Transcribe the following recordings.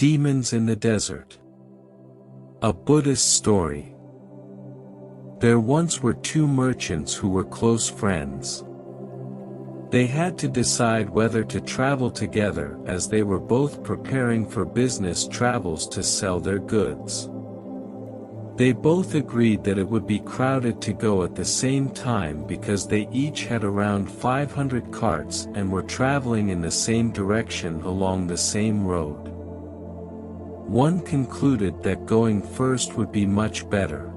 Demons in the Desert. A Buddhist story. There once were two merchants who were close friends. They had to decide whether to travel together as they were both preparing for business travels to sell their goods. They both agreed that it would be crowded to go at the same time because they each had around 500 carts and were traveling in the same direction along the same road. One concluded that going first would be much better.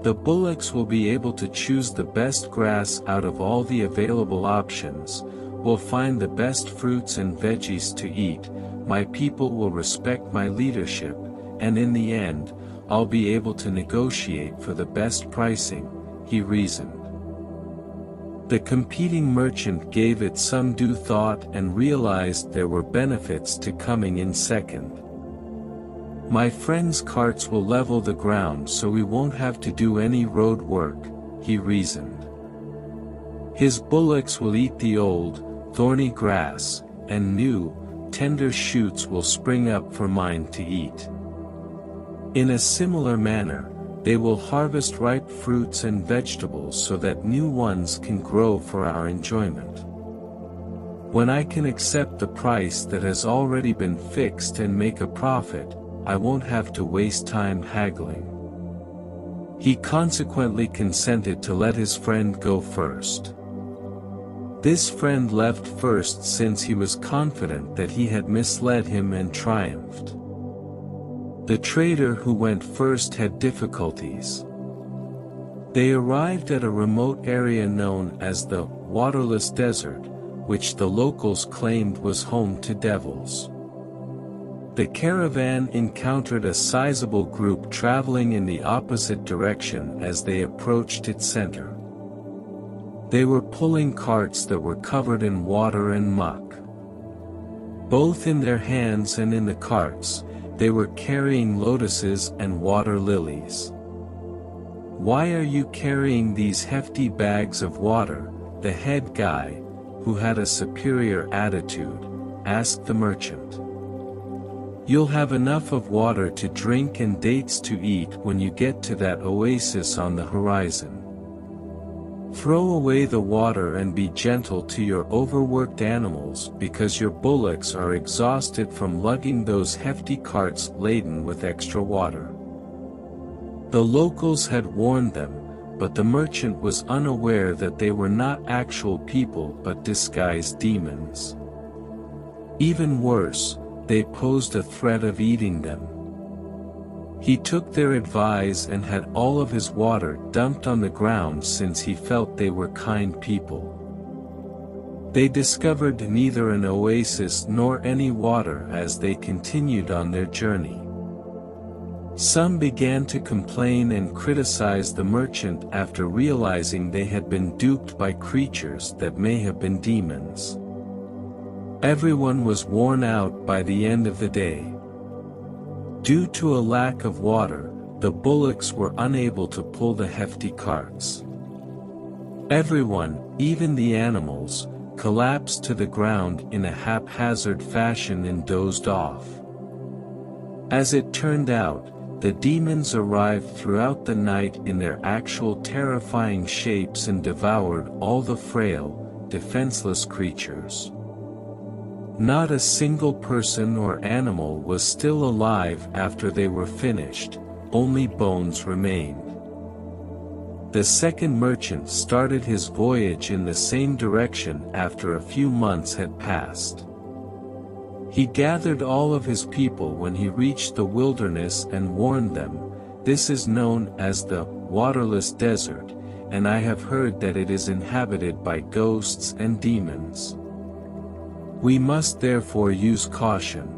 The bullocks will be able to choose the best grass out of all the available options, will find the best fruits and veggies to eat, my people will respect my leadership, and in the end, I'll be able to negotiate for the best pricing, he reasoned. The competing merchant gave it some due thought and realized there were benefits to coming in second. My friend's carts will level the ground so we won't have to do any road work, he reasoned. His bullocks will eat the old, thorny grass, and new, tender shoots will spring up for mine to eat. In a similar manner, they will harvest ripe fruits and vegetables so that new ones can grow for our enjoyment. When I can accept the price that has already been fixed and make a profit, I won't have to waste time haggling. He consequently consented to let his friend go first. This friend left first since he was confident that he had misled him and triumphed. The trader who went first had difficulties. They arrived at a remote area known as the waterless desert, which the locals claimed was home to devils. The caravan encountered a sizable group traveling in the opposite direction as they approached its center. They were pulling carts that were covered in water and muck. Both in their hands and in the carts, they were carrying lotuses and water lilies. "Why are you carrying these hefty bags of water?" the head guy, who had a superior attitude, asked the merchant. "You'll have enough of water to drink and dates to eat when you get to that oasis on the horizon. Throw away the water and be gentle to your overworked animals because your bullocks are exhausted from lugging those hefty carts laden with extra water." The locals had warned them, but the merchant was unaware that they were not actual people but disguised demons. Even worse, they posed a threat of eating them. He took their advice and had all of his water dumped on the ground since he felt they were kind people. They discovered neither an oasis nor any water as they continued on their journey. Some began to complain and criticize the merchant after realizing they had been duped by creatures that may have been demons. Everyone was worn out by the end of the day. Due to a lack of water, the bullocks were unable to pull the hefty carts. Everyone, even the animals, collapsed to the ground in a haphazard fashion and dozed off. As it turned out, the demons arrived throughout the night in their actual terrifying shapes and devoured all the frail, defenseless creatures. Not a single person or animal was still alive after they were finished, only bones remained. The second merchant started his voyage in the same direction after a few months had passed. He gathered all of his people when he reached the wilderness and warned them, "This is known as the waterless desert, and I have heard that it is inhabited by ghosts and demons. We must therefore use caution.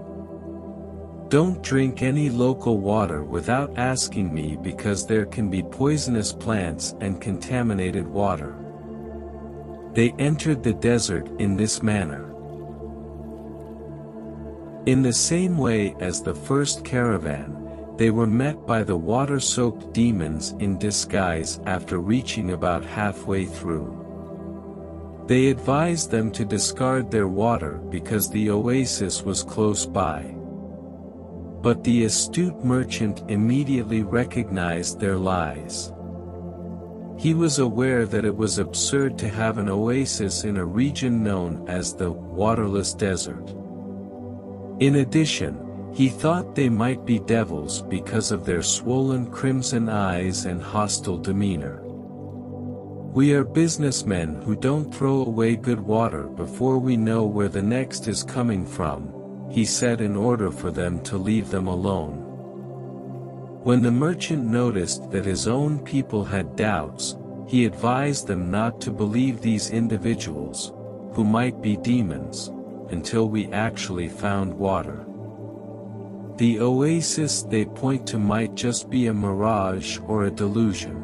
Don't drink any local water without asking me because there can be poisonous plants and contaminated water." They entered the desert in this manner. In the same way as the first caravan, they were met by the water-soaked demons in disguise after reaching about halfway through. They advised them to discard their water because the oasis was close by. But the astute merchant immediately recognized their lies. He was aware that it was absurd to have an oasis in a region known as the waterless desert. In addition, he thought they might be devils because of their swollen crimson eyes and hostile demeanor. "We are businessmen who don't throw away good water before we know where the next is coming from," he said in order for them to leave them alone. When the merchant noticed that his own people had doubts, he advised them not to believe these individuals, who might be demons, until we actually found water. The oasis they point to might just be a mirage or a delusion.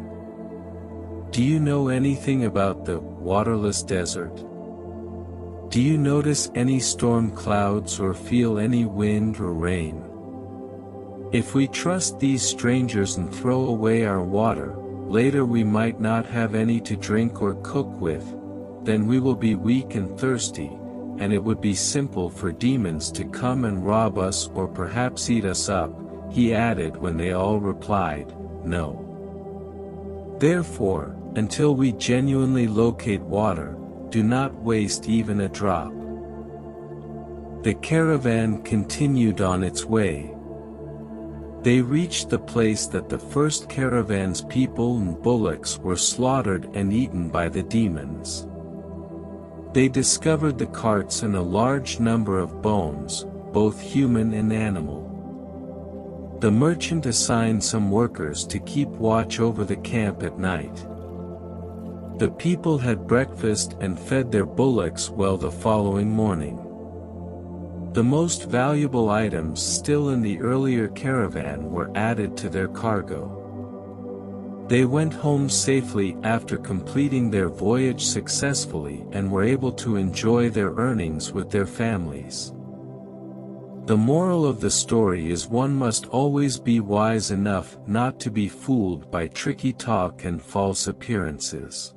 Do you know anything about the waterless desert? Do you notice any storm clouds or feel any wind or rain? If we trust these strangers and throw away our water, later we might not have any to drink or cook with, then we will be weak and thirsty, and it would be simple for demons to come and rob us or perhaps eat us up, he added when they all replied, "No." Therefore, until we genuinely locate water, do not waste even a drop. The caravan continued on its way. They reached the place that the first caravan's people and bullocks were slaughtered and eaten by the demons. They discovered the carts and a large number of bones, both human and animal. The merchant assigned some workers to keep watch over the camp at night. The people had breakfast and fed their bullocks well the following morning. The most valuable items still in the earlier caravan were added to their cargo. They went home safely after completing their voyage successfully and were able to enjoy their earnings with their families. The moral of the story is one must always be wise enough not to be fooled by tricky talk and false appearances.